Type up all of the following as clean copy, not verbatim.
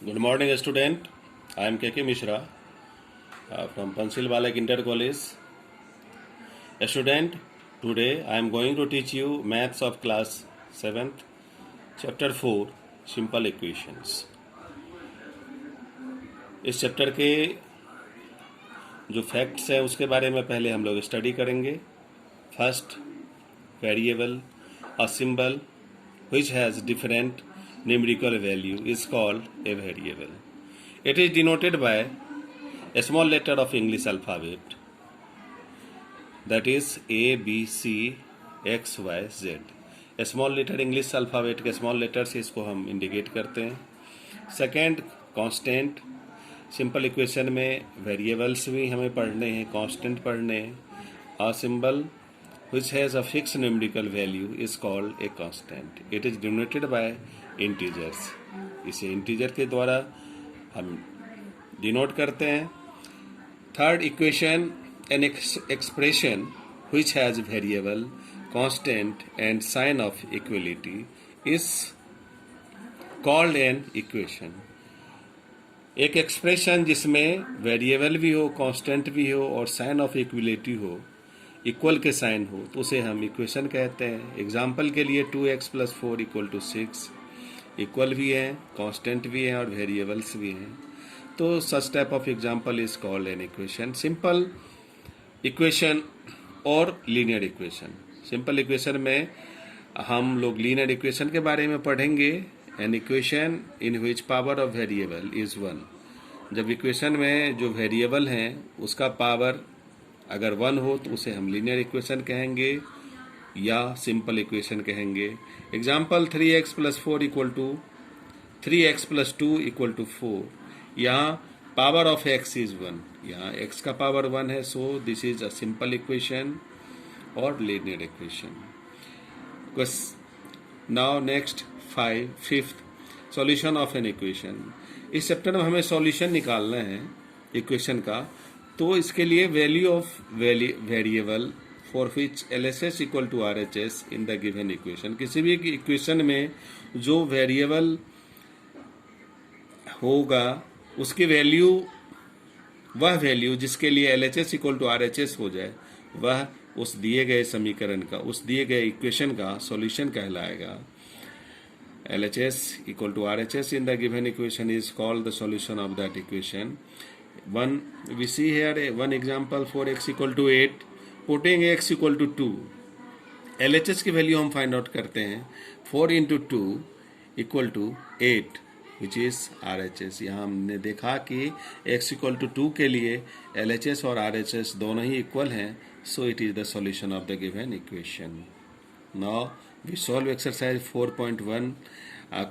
Good morning, student. I am KK Mishra from Pansil Balak Inter College. A student, today I am going to teach you maths of class 7th, chapter 4, simple equations. इस chapter के जो facts हैं उसके बारे में पहले हम लोग स्टडी करेंगे. First, variable, a symbol which has different numerical value is called a variable. It is denoted by a small letter of English alphabet, that is A, B, C, X, Y, Z. A small letter English alphabet के small letter से इसको हम indicate करते हैं. Second, constant. Simple equation में variables भी हमें पढ़ने हैं, कांस्टेंट पढ़ने हैं. A symbol which has a fixed numerical value is called a constant. It is denoted by integers. इसे इंटीजर के द्वारा हम डिनोट करते हैं. Third equation, an expression which has variable, constant and sign of equality is called an equation. एक expression जिसमें variable भी हो, कांस्टेंट भी हो और साइन ऑफ इक्वलिटी हो, इक्वल के साइन हो, तो उसे हम इक्वेशन कहते हैं. एग्जाम्पल के लिए 2x + 4 = 6 इक्वल भी हैं, कांस्टेंट भी हैं और वेरिएबल्स भी हैं. तो such type of example is called an equation. Simple equation और लीनियर इक्वेशन. सिंपल इक्वेशन में हम लोग लीनियर इक्वेशन के बारे में पढ़ेंगे. An equation in which power of variable is 1. जब इक्वेशन में जो वेरिएबल हैं उसका पावर अगर 1 हो तो उसे हम लीनियर इक्वेशन कहेंगे या सिंपल इक्वेशन कहेंगे. Example 3x + 4 = 3x + 2 = 4. यहाँ पावर ऑफ x इज 1. यहाँ x का पावर 1 है, so this is a simple equation और linear equation. Now next fifth, solution of an equation. इस चैप्टर में हमें सॉल्यूशन निकालना है इक्वेशन का. तो इसके लिए value of variable for which LHS = RHS in the given equation. किसी भी इक्वेशन में जो वेरिएबल होगा उसकी वैल्यू, वह वैल्यू जिसके लिए LHS = RHS हो जाए, वह उस दिए गए समीकरण का, उस दिए गए इक्वेशन का सॉल्यूशन कहलाएगा. LHS = RHS in the given equation is called the solution of that equation. We see here one example for x = 8. Putting x = 2, LHS की वैल्यू हम फाइंड आउट करते हैं. 4 × 2 = 8 which is RHS. यहाँ हमने देखा कि x = 2 के लिए LHS और RHS दोनों ही इक्वल हैं, so it is the solution of the given equation. Now we solve exercise 4.1.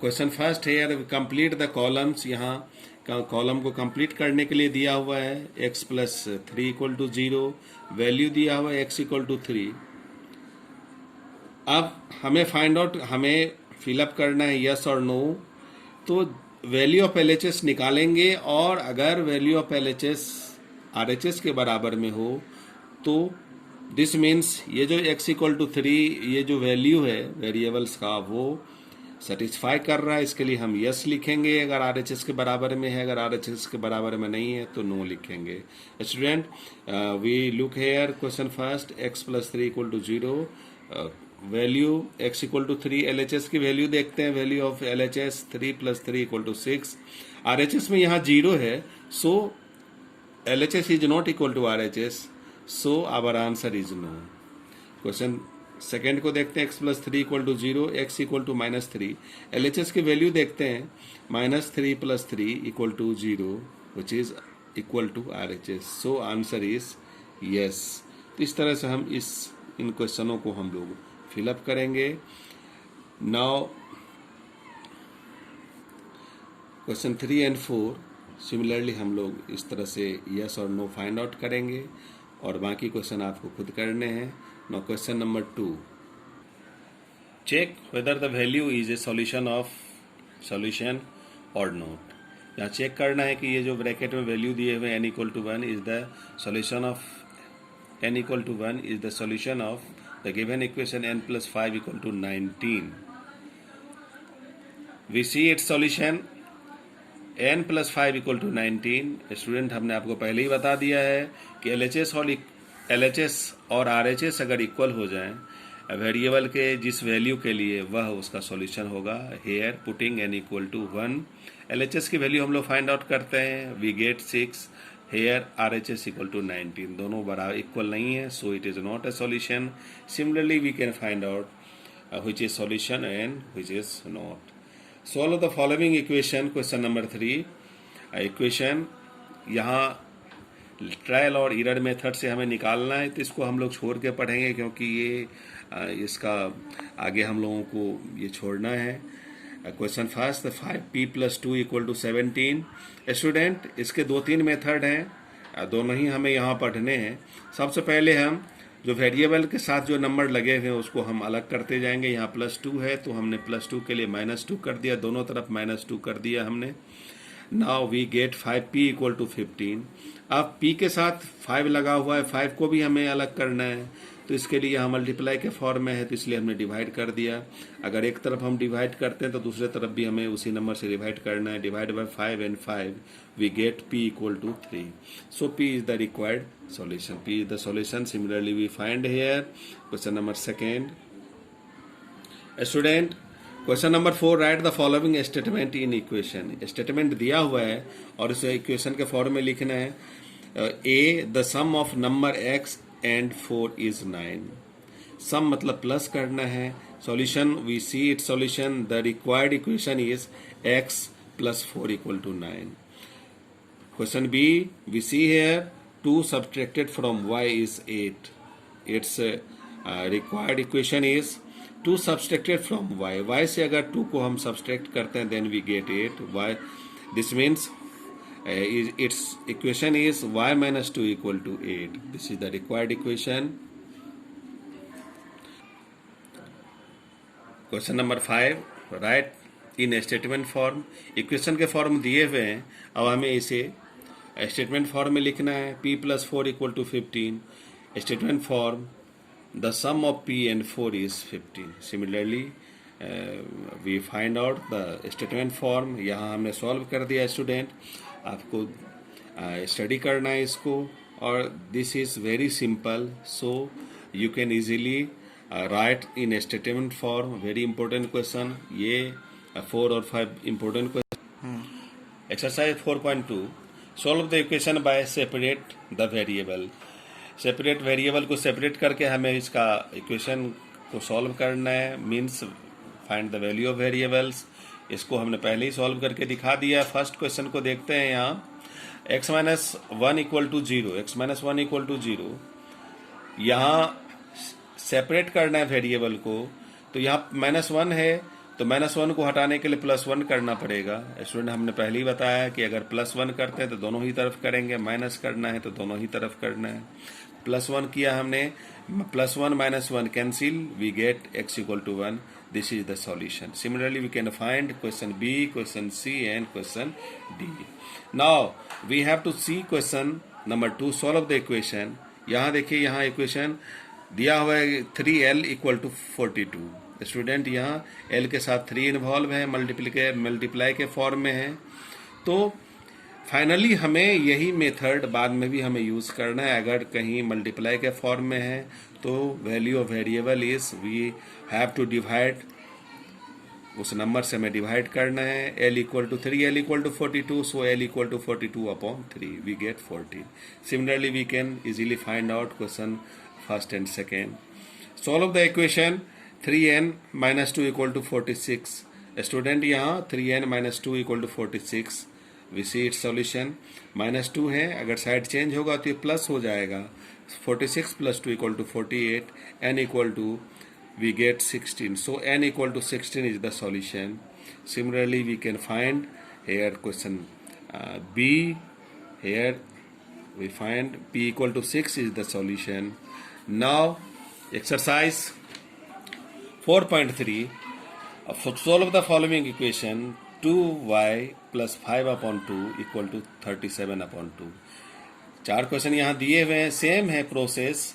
Question first here, complete the columns. यहाँ कॉलम को कंप्लीट करने के लिए दिया हुआ है x + 3 = 0, वैल्यू दिया हुआ है x = 3. अब हमें फाइंड आउट, हमें फिलअप करना है यस और नो. तो वैल्यू ऑफ LHS निकालेंगे और अगर वैल्यू ऑफ LHS RHS के बराबर में हो तो दिस मीन्स ये जो x = 3, ये जो वैल्यू है वेरिएबल्स का वो सेटिस्फाई कर रहा है. इसके लिए हम यस लिखेंगे अगर RHS के बराबर में है. अगर RHS के बराबर में नहीं है तो नो लिखेंगे. Student, we look here question first. x + 3 = 0, value x = 3. LHS की वैल्यू देखते हैं. Value of LHS 3 + 3 = 6. RHS में यहाँ 0 है, so LHS is not equal to RHS, so our answer is no. Question second को देखते हैं. x + 3 = 0, x = -3. LHS की वैल्यू देखते हैं. -3 + 3 = 0 which is equal to RHS, so answer is yes. तो इस तरह से हम इन क्वेश्चनों को हम लोग फिलअप करेंगे. नाउ क्वेश्चन 3 एंड 4 सिमिलरली हम लोग इस तरह से यस और नो फाइंड आउट करेंगे और बाकी क्वेश्चन आपको खुद करने हैं. Now question number 2. Check whether the value is a solution or not. यहाँ चेक करना है कि ये जो ब्रैकेट में वैल्यू दिए हुए n = 1 is the solution of n = 1 is the solution of the given equation n + 5 = 19. We see its solution. n plus 5 equal to 19। Student हमने आपको पहले ही बता दिया है कि LHS और RHS अगर इक्वल हो जाएं वेरिएबल के जिस वैल्यू के लिए, वह उसका सॉल्यूशन होगा। Here putting n equal to 1, LHS की वैल्यू हम लोग फाइंड आउट करते हैं, we get 6। Here RHS equal to 19, दोनों बराबर इक्वल नहीं है, so it is not a solution. Similarly we can find out which is solution and which is not. Solve the following equation, question number 3. Equation यहाँ trial और error method से हमें निकालना है, तो इसको हम लोग छोड़ के पढ़ेंगे क्योंकि ये इसका आगे हम लोगों को ये छोड़ना है। Question first, 5p + 2 = 17। स्टूडेंट इसके 2-3 मेथड हैं, दोनों ही हमें यहाँ पढ़ने हैं। सबसे पहले हम जो वेरिएबल के साथ जो नंबर लगे हुए हैं उसको हम अलग करते जाएंगे। यहाँ +2 है तो हमने +2 के लिए -2 कर दिया, दोनों तरफ -2 कर दिया हमने। Now we get 5p = 15। अब p के साथ 5 लगा हुआ है, 5 को भी हमें अलग करना है, तो इसके लिए यहाँ मल्टीप्लाई के फॉर्म में है तो इसलिए हमने डिवाइड कर दिया। अगर एक तरफ हम डिवाइड करते हैं तो दूसरे तरफ भी हमें उसी नंबर से डिवाइड करना है। Divide by 5 and 5 we get p = 3. So p is the required solution. P is the solution. Similarly we find here question number 2. Student, question number 4, right the following statement in equation. Statement दिया हुआ है और इसे equation के form में लिखना है। A, the sum of number x and 4 is 9। Sum मतलब प्लस करना है। Solution, we see it solution, the required equation is x + 4 = 9। Question B, we see here 2 subtracted from y is 8. Its required equation is 2 subtracted from y. y से अगर 2 को हम subtract करते हैं then we get 8. y, this means its equation is y - 2 = 8. This is the required equation. Question number 5, write in statement form. Equation के form दिए हुए हैं, अब हमें इसे स्टेटमेंट फॉर्म में लिखना है। p + 4 = 15। Statement form, the sum of p and 4 is 15। Similarly we find out the statement form. यहाँ हमने सॉल्व कर दिया। स्टूडेंट आपको स्टडी करना है इसको, और this is very simple, so you can easily right in statement form. Very important question, ये 4 और 5 important question. Exercise 4.2, solve the equation by separate the variable. Separate variable को सेपरेट करके हमें इसका इक्वेशन को सॉल्व करना है। Means find the value of variables. इसको हमने पहले ही सॉल्व करके दिखा दिया। फर्स्ट क्वेश्चन को देखते हैं। यहाँ x - 1 = 0, x - 1 = 0। यहाँ सेपरेट करना है वेरिएबल को, तो यहाँ -1 है तो -1 को हटाने के लिए +1 करना पड़ेगा। स्टूडेंट हमने पहले ही बताया कि अगर +1 करते हैं तो दोनों ही तरफ करेंगे, माइनस करना है तो दोनों ही तरफ करना है। +1 किया हमने, +1 - 1 cancel, we get x = 1। This is the solution. Similarly we can find question B, question C and question D। Now we have to see question number 2, solve the equation. यहाँ देखिए, यहाँ इक्वेशन दिया हुआ है 3l = 42। स्टूडेंट यहाँ l के साथ 3 involve है, मल्टीप्लाई के फॉर्म में है। तो फाइनली हमें यही मेथड बाद में भी हमें यूज करना है। अगर कहीं मल्टीप्लाई के फॉर्म में है तो value of variable is, we have to divide, उस नंबर से हमें डिवाइड करना है। l = 3, l = 42, so l = 42/3, we get 14। Similarly we can easily find out question first and second. Solve the equation 3n - 2 = 46। Student यहाँ 3n - 2 = 46, we see it's solution. -2 है, अगर side change होगा तो ये प्लस हो जाएगा। 46 + 2 = 48, n = we get 16, so n = 16 is the solution. Similarly we can find here question B, here we find p = 6 is the solution. Now exercise 4.3, solve the following equation 2y + 5/2 = 37/2। 4 question यहाँ दिए हुए हैं, same है process.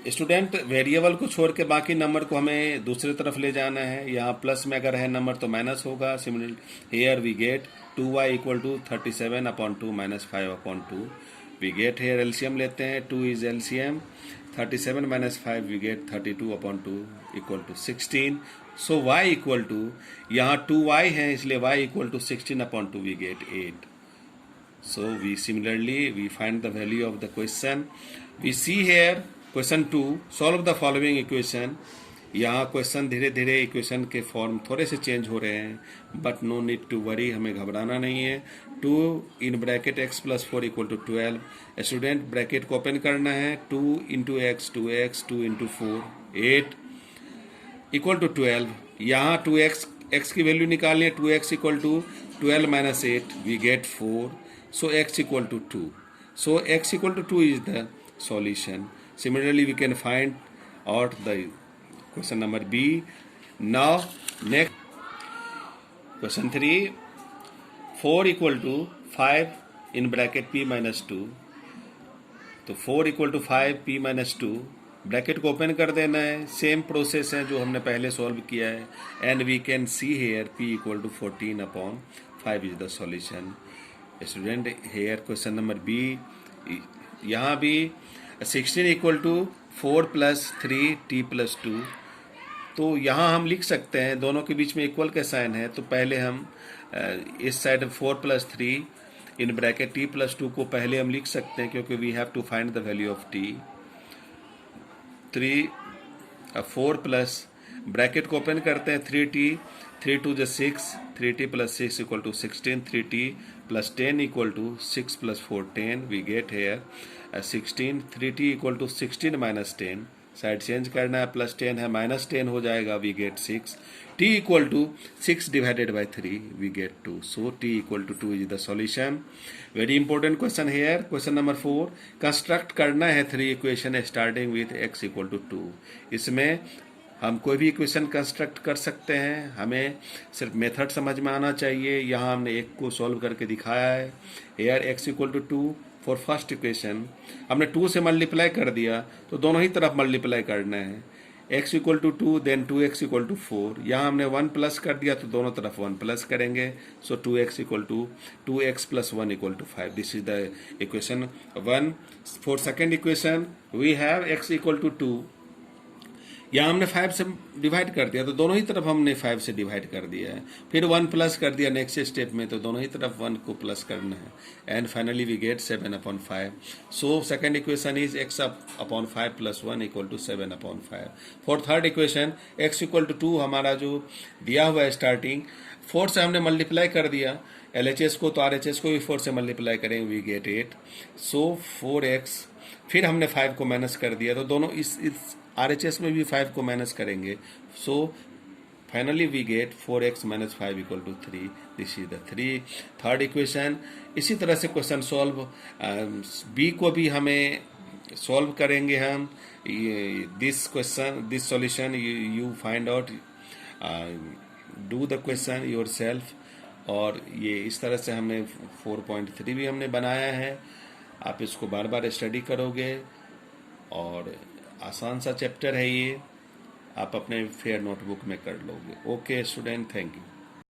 Student variable को छोड़ के बाकी number को हमें दूसरी तरफ ले जाना है। यहाँ प्लस में अगर है नंबर तो माइनस होगा। Similar here we get 2y equal to 37/2 minus 5/2 we get here. LCM लेते हैं, 2 is LCM, 37 minus 5 we get 32/2 equal to 16। So y equal to, यहाँ 2y है इसलिए y equal to 16/2 we get 8। So we similarly we find the value of the question. We see here question 2, solve the following equation. यहाँ question धीरे धीरे equation के form थोड़े से change हो रहे हैं, but no need to worry, हमें घबराना नहीं है। 2 in bracket x plus 4 equal to 12। Student bracket को ओपन करना है, 2 into x 2x 2 into 4 8 equal to 12। यहाँ 2x x की वैल्यू निकालनी है, 2x equal to 12 minus 8 we get 4। So x equal to 2. So x equal to 2 is the solution. Similarly, we can find out the question number B. Now, next question 3. 4 equal to 5 in bracket p minus 2. तो 4 equal to 5 p minus 2, bracket को open कर देना है। Same process है जो हमने पहले solve किया है। And we can see here p equal to 14/5 is the solution. Student here question number B, यहाँ भी 16 equal to 4 plus 3 t plus 2। तो यहाँ हम लिख सकते हैं, दोनों के बीच में इक्वल का साइन है, तो पहले हम इस side 4 plus 3 in bracket t plus 2 को पहले हम लिख सकते हैं, क्योंकि we have to find the value of t। 4 plus bracket को ओपन करते हैं, 3t 3 2 जो 6, 3t plus 6 equal to 16, 3t plus 10 equal to 6 plus 4 10 we get here 16। 3t equal to 16 minus 10, side change करना है, प्लस 10 है minus 10 हो जाएगा, we get 6। t equal to 6 divided by 3 we get 2। So t equal to 2 is the solution. Very important question here, question number 4। Construct करना है 3 equation starting with x equal to 2। इसमें हम कोई भी equation construct कर सकते हैं, हमें सिर्फ मेथड समझ में आना चाहिए। यहाँ हमने एक को सॉल्व करके दिखाया है। Here x equal to 2 for first equation हमने 2 से मल्टीप्लाई कर दिया, तो दोनों ही तरफ मल्टीप्लाई करना है। x equal to 2 then 2x equal to 4, यहाँ हमने 1 प्लस कर दिया तो दोनों तरफ 1 प्लस करेंगे। So 2x equal to 2x plus 1 equal to 5। This is the equation 1। For second equation we have x equal to 2, यहाँ हमने 5 से डिवाइड कर दिया, तो दोनों ही तरफ हमने 5 से डिवाइड कर दिया है। फिर 1 प्लस कर दिया नेक्स्ट स्टेप में, तो दोनों ही तरफ 1 को प्लस करना है। And finally we get 7/5। So second equation is x upon 5 plus 1 equal to 7/5। For third equation x equal to 2 हमारा जो दिया हुआ है स्टार्टिंग, 4 से हमने मल्टीप्लाई कर दिया LHS को, तो RHS को भी 4 से मल्टीप्लाई करेंगे, वी गेट 8। सो 4x, फिर हमने 5 को माइनस कर दिया, तो दोनों इस RHS में भी 5 को माइनस करेंगे। So finally we get 4x minus 5 equal to 3। This is the third equation. इसी तरह से क्वेश्चन सॉल्व बी को भी हमें सॉल्व करेंगे हम। This question, this solution you find out, do the question your self. और ये इस तरह से हमने 4.3 भी हमने बनाया है। आप इसको बार बार स्टडी करोगे और आसान सा चैप्टर है ये, आप अपने फेयर नोटबुक में कर लोगे। Okay student, thank you.